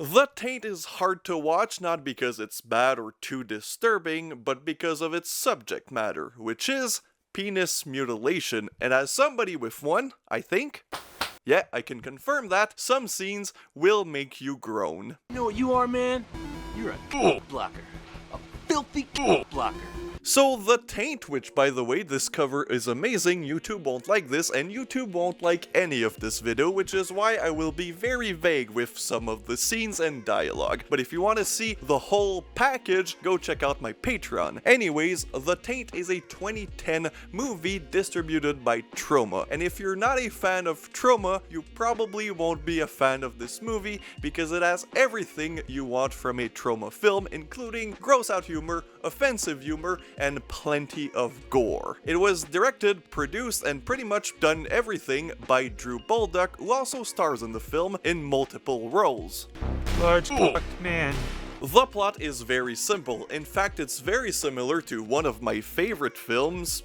The Taint is hard to watch not because it's bad or too disturbing, but because of its subject matter, which is penis mutilation, and as somebody with one, I think, yeah, I can confirm that some scenes will make you groan. You know what you are, man? You're a blocker. A filthy blocker. So the Taint, which by the way, this cover is amazing, YouTube won't like this, and YouTube won't like any of this video, which is why I will be very vague with some of the scenes and dialogue. But if you want to see the whole package, go check out my Patreon. Anyways, The Taint is a 2010 movie distributed by Troma, and if you're not a fan of Troma, you probably won't be a fan of this movie, because it has everything you want from a Troma film, including gross out humor, offensive humor, and plenty of gore. It was directed, produced, and pretty much done everything by Drew Bolduc, who also stars in the film in multiple roles. Large man. The plot is very simple. In fact, it's very similar to one of my favorite films,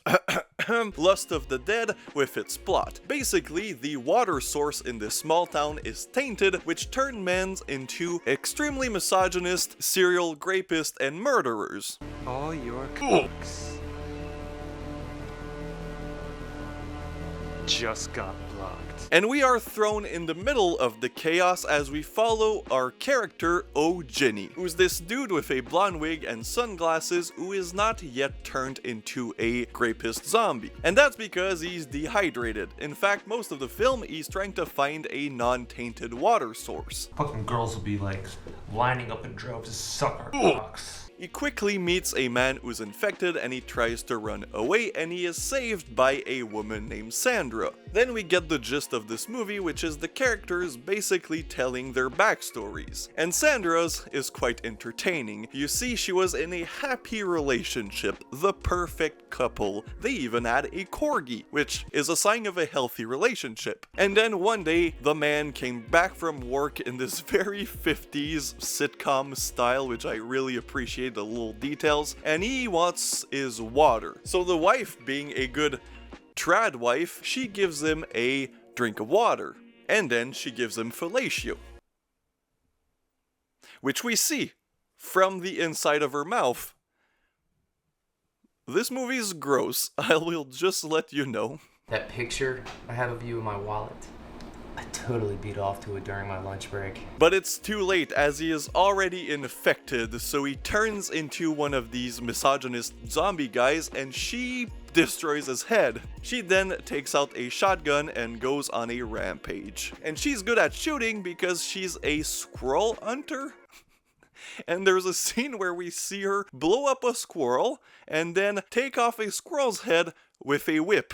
Lust of the Dead, with its plot. Basically, the water source in this small town is tainted, which turned men into extremely misogynist, serial rapists, and murderers. All your cooks just got blocked. And we are thrown in the middle of the chaos as we follow our character, Ginny, who's this dude with a blonde wig and sunglasses who is not yet turned into a rapist zombie. And that's because he's dehydrated. In fact, most of the film, he's trying to find a non-tainted water source. Fucking girls will be like lining up in droves to suck our cocks. He quickly meets a man who's infected and he tries to run away, and he is saved by a woman named Sandra. Then we get the gist of this movie, which is the characters basically telling their backstories. And Sandra's is quite entertaining. You see, she was in a happy relationship, the perfect couple. They even had a corgi, which is a sign of a healthy relationship. And then one day, the man came back from work in this very 50s sitcom style, which I really appreciate the little details, and he wants his water. So the wife, being a good trad wife, she gives him a drink of water, and then she gives him fellatio, which we see from the inside of her mouth. This movie's gross, I will just let you know. That picture I have of you in my wallet, I totally beat off to it during my lunch break. But it's too late, as he is already infected, so he turns into one of these misogynist zombie guys, and she destroys his head. She then takes out a shotgun and goes on a rampage. And she's good at shooting because she's a squirrel hunter. And there's a scene where we see her blow up a squirrel and then take off a squirrel's head with a whip.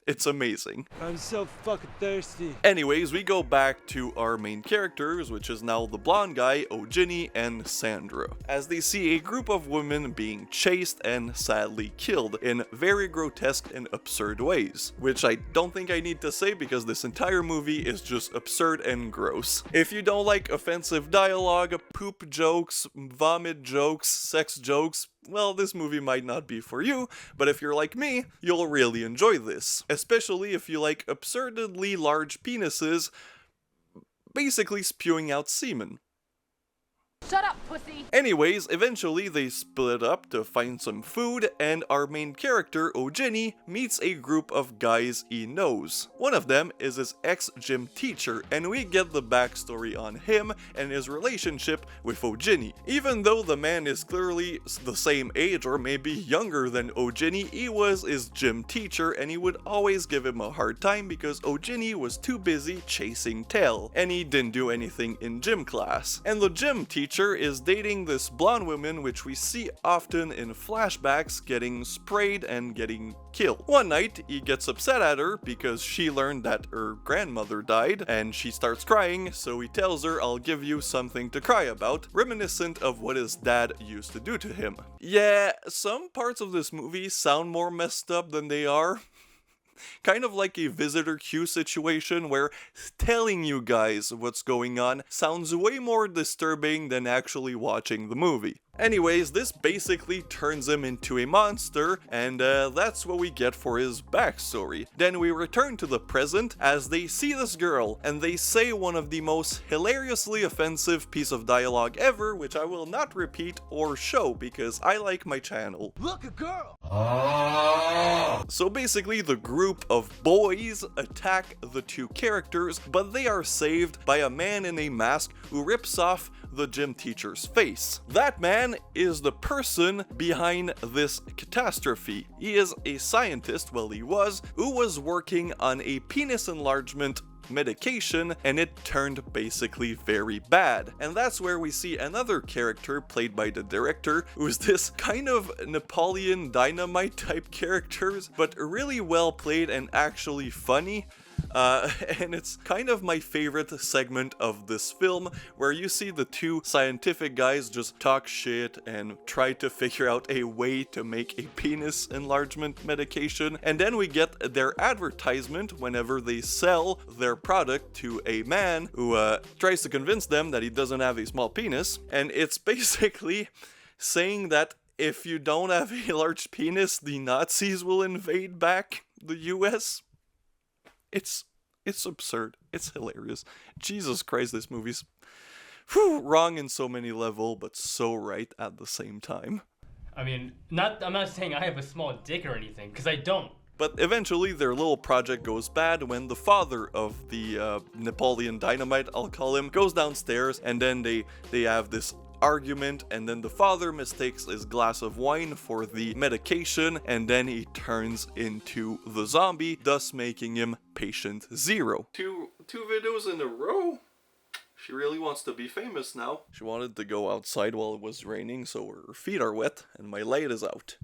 It's amazing. I'm so fucking thirsty. Anyways, we go back to our main characters, which is now the blonde guy, Ginny, and Sandra, as they see a group of women being chased and sadly killed in very grotesque and absurd ways, which I don't think I need to say because this entire movie is just absurd and gross. If you don't like offensive dialogue, poop jokes, vomit jokes, sex jokes, well, this movie might not be for you, but if you're like me, you'll really enjoy this. Especially if you like absurdly large penises basically spewing out semen. Shut up, pussy! Anyways, eventually they split up to find some food, and our main character, Ginny, meets a group of guys he knows. One of them is his ex-gym teacher, and we get the backstory on him and his relationship with Ginny. Even though the man is clearly the same age or maybe younger than Ginny, he was his gym teacher, and he would always give him a hard time because Ginny was too busy chasing tail, and he didn't do anything in gym class. And the gym teacher is dating this blonde woman, which we see often in flashbacks getting sprayed and getting killed. One night, he gets upset at her because she learned that her grandmother died, and she starts crying, so he tells her, "I'll give you something to cry about," reminiscent of what his dad used to do to him. Yeah, some parts of this movie sound more messed up than they are. Kind of like a visitor queue situation where telling you guys what's going on sounds way more disturbing than actually watching the movie. Anyways, this basically turns him into a monster, and that's what we get for his backstory. Then we return to the present as they see this girl, and they say one of the most hilariously offensive piece of dialogue ever, which I will not repeat or show because I like my channel. Look, a girl! So basically, the group of boys attack the two characters, but they are saved by a man in a mask who rips off the gym teacher's face. That man is the person behind this catastrophe. He is a scientist, well he was, who was working on a penis enlargement medication, and it turned basically very bad. And that's where we see another character played by the director, who's this kind of Napoleon Dynamite type characters, but really well played and actually funny. And it's kind of my favorite segment of this film, where you see the two scientific guys just talk shit and try to figure out a way to make a penis enlargement medication, and then we get their advertisement whenever they sell their product to a man who tries to convince them that he doesn't have a small penis, and it's basically saying that if you don't have a large penis, the Nazis will invade back the US. It's absurd. It's hilarious. Jesus Christ, this movie's wrong in so many levels, but so right at the same time. I mean, I'm not saying I have a small dick or anything, because I don't. But eventually their little project goes bad when the father of the Napoleon Dynamite, I'll call him, goes downstairs, and then they have this argument, and then the father mistakes his glass of wine for the medication, and then he turns into the zombie, thus making him patient zero. Two videos in a row? She really wants to be famous now. She wanted to go outside while it was raining, so her feet are wet and my light is out.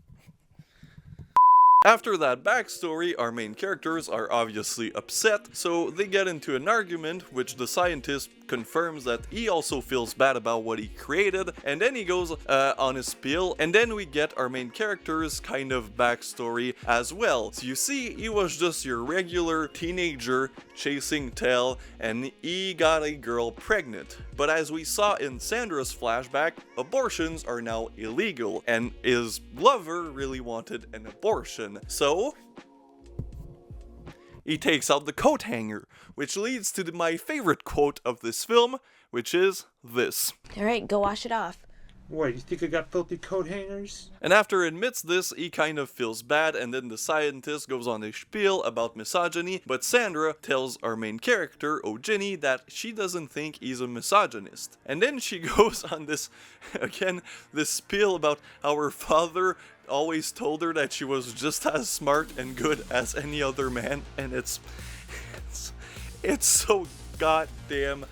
After that backstory, our main characters are obviously upset, so they get into an argument, which the scientist confirms that he also feels bad about what he created, and then he goes on his spiel, and then we get our main character's kind of backstory as well. So you see, he was just your regular teenager chasing tail, and he got a girl pregnant. But as we saw in Sandra's flashback, abortions are now illegal, and his lover really wanted an abortion. So he takes out the coat hanger, which leads to my favorite quote of this film, which is this. Alright, go wash it off. What, you think I got filthy coat hangers? And after he admits this, he kind of feels bad, and then the scientist goes on a spiel about misogyny, but Sandra tells our main character, Eugenie, that she doesn't think he's a misogynist. And then she goes on this, again, this spiel about how her father always told her that she was just as smart and good as any other man, and it's so goddamn,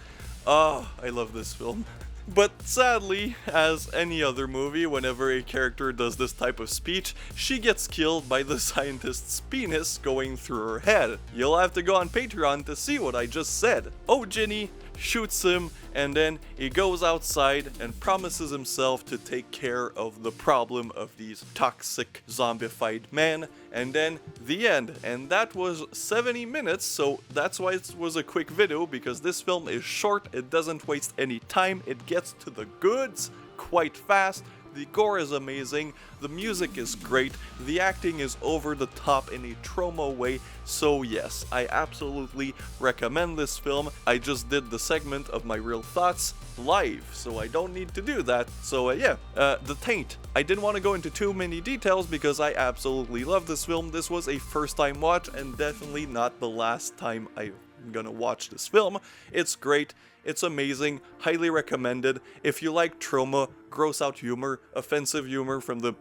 oh, I love this film. But sadly, as any other movie, whenever a character does this type of speech, she gets killed by the scientist's penis going through her head. You'll have to go on Patreon to see what I just said. Eugenie shoots him, and then he goes outside and promises himself to take care of the problem of these toxic zombified men, and then the end. And that was 70 minutes, so that's why it was a quick video, because this film is short, it doesn't waste any time, it gets to the goods quite fast. The gore is amazing, the music is great, the acting is over the top in a Troma way, so yes, I absolutely recommend this film. I just did the segment of my real thoughts live, so I don't need to do that. So The Taint. I didn't want to go into too many details because I absolutely love this film. This was a first time watch and definitely not the last time I'm gonna watch this film. It's great. It's amazing, highly recommended. If you like Troma, gross out humor, offensive humor from the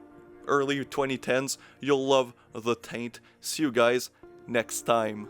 early 2010s, you'll love The Taint. See you guys next time.